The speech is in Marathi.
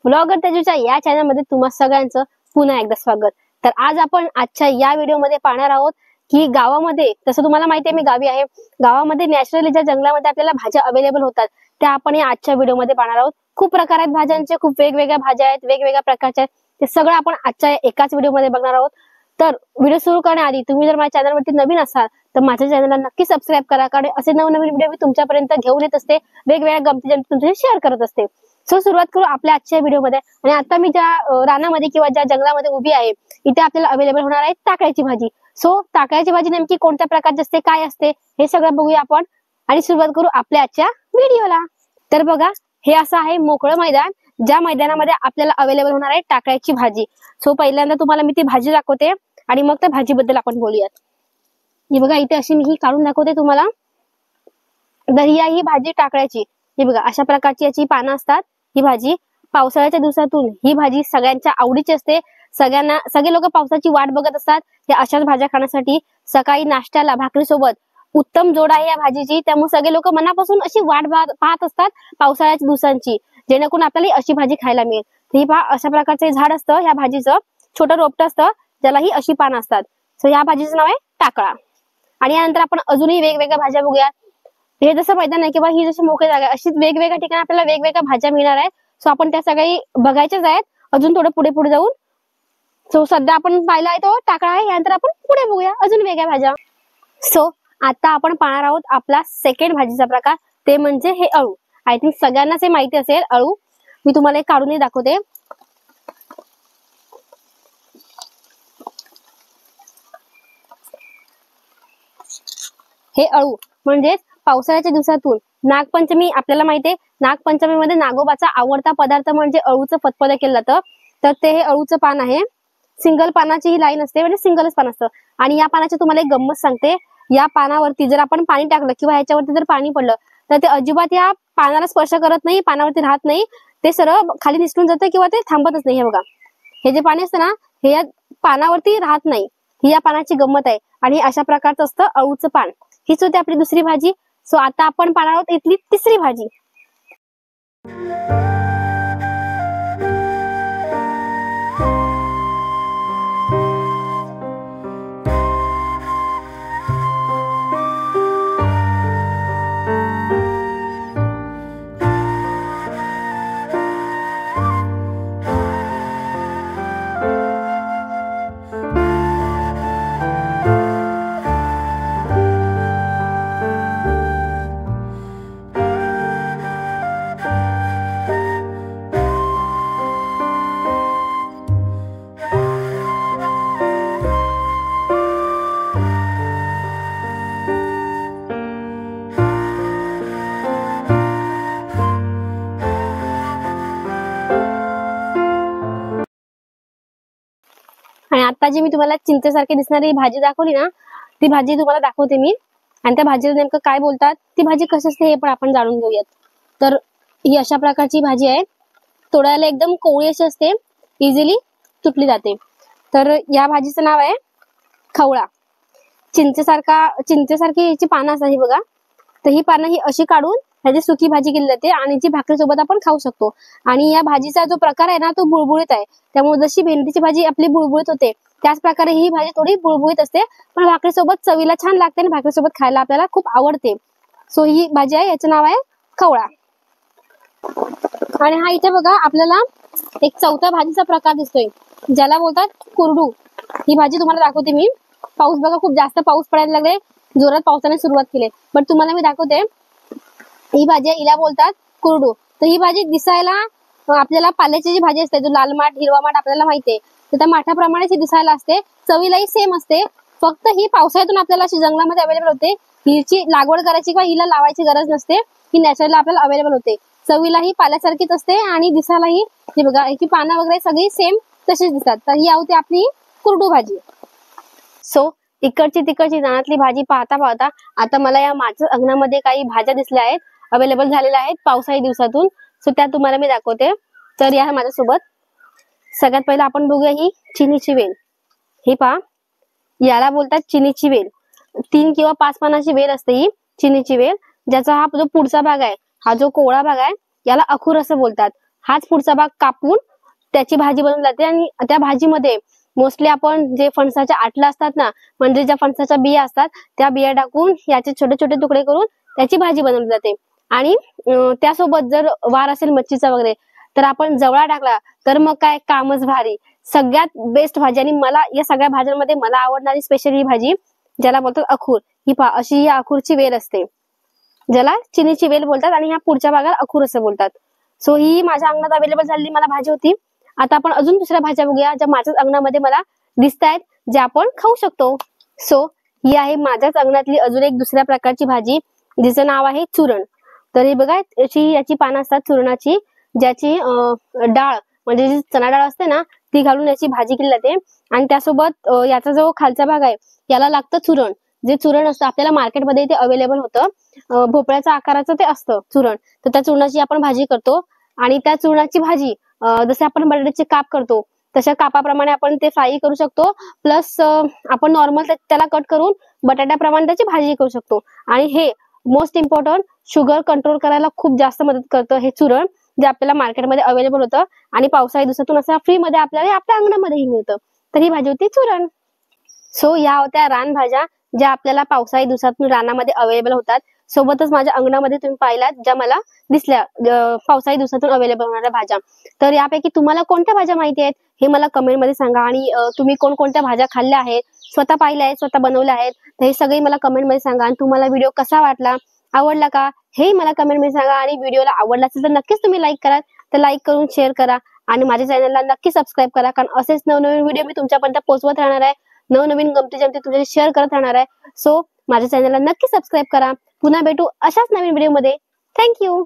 ब्लॉगर तेजूच्या या चॅनल मध्ये तुम्हा सगळ्यांचं पुन्हा एकदा स्वागत। तर आज आपण आजच्या या व्हिडिओ मध्ये पाहणार आहोत की गावामध्ये, तसं तुम्हाला माहिती आहे मी गावी आहे, गावामध्ये नॅचरली ज्या जंगलामध्ये आपल्याला भाज्या अवेलेबल होतात त्या आपण या आजच्या व्हिडिओ मध्ये पाहणार आहोत। खूप प्रकार आहेत भाज्यांचे, खूप वेगवेगळ्या भाज्या आहेत, वेगवेगळ्या प्रकारच्या आहेत, ते सगळं आपण आजच्या एकाच व्हिडिओ मध्ये बघणार आहोत। तर व्हिडिओ सुरू करण्याआधी तुम्ही जर माझ्या चॅनलवरती नवीन असाल तर माझ्या चॅनलला नक्की सबस्क्राईब करा, कारण असे नवनवीन व्हिडिओ मी तुमच्यापर्यंत घेऊन येत असते, वेगवेगळ्या गमती तुमच्याशी शेअर करत असते। सो सुरुवात करू आपल्या आजच्या व्हिडिओ मध्ये। आणि आता मी ज्या रानामध्ये किंवा ज्या जंगलामध्ये उभी आहे इथे आपल्याला अवेलेबल होणार आहे टाकळ्याची भाजी। सो टाकळ्याची भाजी नेमकी कोणत्या प्रकारची असते, काय असते, हे सगळं बघूया आपण आणि सुरुवात करू आपल्या आजच्या व्हिडिओला। तर बघा, हे असं आहे मोकळं मैदान, ज्या मैदानामध्ये आपल्याला अवेलेबल होणार आहे टाकळ्याची भाजी। सो पहिल्यांदा तुम्हाला मी ती भाजी दाखवते आणि मग त्या भाजीबद्दल आपण बोलूयात। ही बघा, इथे अशी मी ही काढून दाखवते तुम्हाला। दर्या ही भाजी टाकळ्याची, ही बघा अशा प्रकारची याची पानं असतात। ही भाजी पावसाळ्याच्या दिवसातून ही भाजी सगळ्यांच्या आवडीची असते। सगळे लोक पावसाची वाट बघत असतात या अशाच भाज्या खाण्यासाठी। सकाळी नाश्त्याला भाकरी सोबत उत्तम जोड आहे या भाजीची, त्यामुळे सगळे लोक मनापासून अशी वाट पाहत असतात पावसाळ्याच्या दिवसांची, जेणेकरून आपल्याला अशी भाजी खायला मिळेल। ही पहा, अशा प्रकारचे झाड असतं ह्या भाजीचं, छोटं रोपट असतं ज्याला ही अशी पानं असतात। सो या भाजीचं नाव आहे टाकळा। आणि यानंतर आपण अजूनही वेगवेगळ्या भाज्या बघूया। हे जसं मैदान आहे किंवा ही जशी मोकळी जागा आहे, अशीच वेगवेगळ्या ठिकाणी आपल्याला वेगवेगळ्या भाज्या मिळणार आहेत। सो आपण त्या सगळ्या बघायच्याच आहेत अजून थोडं पुढे पुढे जाऊन। सो सध्या आपण पाहिला आहे तो टाकळा आहे, यानंतर आपण पुढे बघूया अजून वेगळ्या भाज्या। सो आता आपण पाहणार आहोत आपला सेकंड भाजीचा प्रकार, ते म्हणजे हे अळू। आय थिंक सगळ्यांनाच हे माहिती असेल अळू। मी तुम्हाला एक काढूनही दाखवते। हे अळू म्हणजे पावसाळ्याच्या दिवसातून नागपंचमी, आपल्याला माहितीये नागपंचमीमध्ये नागोबाचा आवडता पदार्थ म्हणजे अळूचं फतफद केलं जातं। तर ते हे अळूचं पान आहे, सिंगल पानाची ही लाईन असते, म्हणजे सिंगलच पान असतं। आणि या पानाची तुम्हाला एक गंमत सांगते, या पानावरती जर आपण पाणी टाकलं किंवा ह्याच्यावरती जर पाणी पडलं तर ते अजिबात या पानाला स्पर्श करत नाही, पानावरती राहत नाही, ते सरळ खाली निसटून जातं किंवा ते थांबतच नाही। हे बघा, हे जे पाणी असतं ना हे या पानावरती राहत नाही, ही या पानाची गंमत आहे। आणि अशा प्रकारचं असतं अळूचं पान। हीच होती आपली दुसरी भाजी। सो आता आपण पाहणार आहोत इथली तिसरी भाजी। आणि आता जी मी तुम्हाला चिंचेसारखी दिसणारी भाजी दाखवली ना, ती भाजी तुम्हाला दाखवते मी। आणि त्या भाजीला नेमकं काय बोलतात, ती भाजी कशी असते हे पण आपण जाणून घेऊयात। तर ही अशा प्रकारची भाजी आहे, तोडायला एकदम कोवळी अशी असते, इझिली तुटली जाते। तर या भाजीचं नाव आहे खवळा। चिंचेसारखी याची पानं असतात ही बघा। तर ही पानं ही अशी काढून ह्याची सुकी भाजी केली जाते आणि जी भाकरी सोबत आपण खाऊ शकतो। आणि या भाजीचा जो प्रकार आहे ना तो बुळबुळीत आहे, त्यामुळे जशी भेंडीची भाजी आपली बुळबुळीत होते त्याच प्रकारे ही भाजी थोडी बुळबुळीत असते, पण भाकरी सोबत चवीला छान लागते आणि भाकरी सोबत खायला आपल्याला खूप आवडते। सो ही भाजी आहे, याचं नाव आहे खवळा। आणि हा इथे बघा आपल्याला एक चौथ्या भाजीचा प्रकार दिसतोय, ज्याला बोलतात कुरडू। ही भाजी तुम्हाला दाखवते मी। पाऊस बघा, खूप जास्त पाऊस पडायला लागले, जोरात पावसाने सुरुवात केली, पण तुम्हाला मी दाखवते ही भाजी हिला बोलतात कुरडू। तर ही भाजी दिसायला आपल्याला पाल्याची जी भाजी असते, जो लाल माठ हिरवा माठ आपल्याला माहिती आहे, तर त्या माठाप्रमाणेच ही दिसायला असते, चवीलाही सेम असते. फक्त ही पावसाळ्यातून आपल्याला अशी जंगलामध्ये अवेलेबल होते. हिची लागवड करायची किंवा हिला लावायची गरज नसते, ही नॅचरली आपल्याला अवेलेबल होते. चवीलाही पाल्यासारखीच असते आणि दिसायलाही हे बघा की पानं वगैरे सगळी सेम तशीच दिसतात. तर ही होती आपली कुरडू भाजी. सो इकडची तिकडची रानातली भाजी पाहता पाहता आता मला या माझ्या अंगणामध्ये काही भाज्या दिसल्या आहेत, अवेलेबल झालेल्या आहेत पावसाळी दिवसातून. सो त्या तुम्हाला मी दाखवते. तर या माझ्यासोबत. सगळ्यात पहिला आपण बघूया ही चिनीची वेल. ही पहा, याला बोलतात चिनीची वेल. 3 किंवा 5 पानाची वेल असते ही चिनीची वेल. ज्याचा हा जो पुढचा भाग आहे, हा जो कोवळा भाग आहे, याला अखूर असं बोलतात. हाच पुढचा भाग कापून त्याची भाजी बनवली जाते आणि त्या भाजीमध्ये मोस्टली आपण जे फणसाच्या आटला असतात ना, म्हणजे ज्या फणसाच्या बिया असतात त्या बिया टाकून याचे छोटे छोटे तुकडे करून त्याची भाजी बनवली जाते. आणि त्यासोबत जर वार असेल मच्छीचा वगैरे तर आपण जवळा टाकला तर मग काय कामच भारी. सगळ्यात बेस्ट भाजी. आणि मला या सगळ्या भाज्यांमध्ये मला आवडणारी स्पेशल ही भाजी ज्याला बोलतात अखूर. ही पहा, अशी ही अखूरची वेल असते, ज्याला चिनीची वेल बोलतात आणि ह्या पुढच्या भागाला अखूर असं बोलतात. सो ही माझ्या अंगणात अवेलेबल झालेली मला भाजी होती. आता आपण अजून दुसऱ्या भाज्या बघूया ज्या माझ्याच अंगणामध्ये मला दिसत आहेत, ज्या आपण खाऊ शकतो. सो ही आहे माझ्याच अंगणातली अजून एक दुसऱ्या प्रकारची भाजी, जिचं नाव आहे चुरण. तर हे बघा, याची पानं असतात चुरणाची, ज्याची डाळ म्हणजे जी चणा डाळ असते ना, ती घालून याची भाजी केली जाते. आणि त्यासोबत याचा जो खालचा भाग आहे याला लागतं चुरण. जे चुरण असतं आपल्याला मार्केटमध्ये ते अवेलेबल होतं, भोपळ्याच्या आकाराचं ते असतं चुरण. तर त्या चुरणाची आपण भाजी करतो. आणि त्या चुरणाची भाजी जसे आपण बटाट्याचे काप करतो तशा कापाप्रमाणे आपण ते फ्राय करू शकतो. प्लस आपण नॉर्मल त्याला कट करून बटाट्याप्रमाणे त्याची भाजी करू शकतो. आणि हे मोस्ट इम्पॉर्टंट, शुगर कंट्रोल करायला खूप जास्त मदत करतं हे चुरण, जे आपल्याला मार्केटमध्ये अवेलेबल होतं. आणि पावसाळी दिवसातून असं फ्री मध्ये आपल्याला आपल्या अंगणामध्येही मिळतं. तर ही भाजी होती चुरण. सो या होत्या रानभाज्या ज्या आपल्याला पावसाळी दिवसातून रानामध्ये अवेलेबल होतात. सोबतच माझ्या अंगणामध्ये तुम्ही पाहिलात ज्या मला दिसल्या पावसाळी दिवसातून अवेलेबल होणाऱ्या भाज्या. तर यापैकी तुम्हाला कोणत्या भाज्या माहिती आहेत हे मला कमेंटमध्ये सांगा. आणि तुम्ही कोणकोणत्या भाज्या खाल्ल्या आहेत, स्वतः पाहिल्या आहेत, स्वतः बनवल्या आहेत, तर हे सगळे मला कमेंटमध्ये सांगा. आणि तुम्हाला व्हिडिओ कसा वाटला, आवडला का, हे मला कमेंटमध्ये सांगा. आणि व्हिडिओला आवडला असेल तर नक्कीच तुम्ही लाईक करा. तर लाईक करून शेअर करा आणि माझ्या चॅनलला नक्की सबस्क्राईब करा, कारण असेच नवनवीन व्हिडिओ मी तुमच्यापर्यंत पोहोचवत राहणार आहे. नवनवीन गमती जमती तुमच्याशी शेअर करत राहणार आहे. सो माझ्या चॅनलला नक्की सबस्क्राईब करा. पुन्हा भेटू अशाच नवीन व्हिडिओमध्ये. थँक्यू.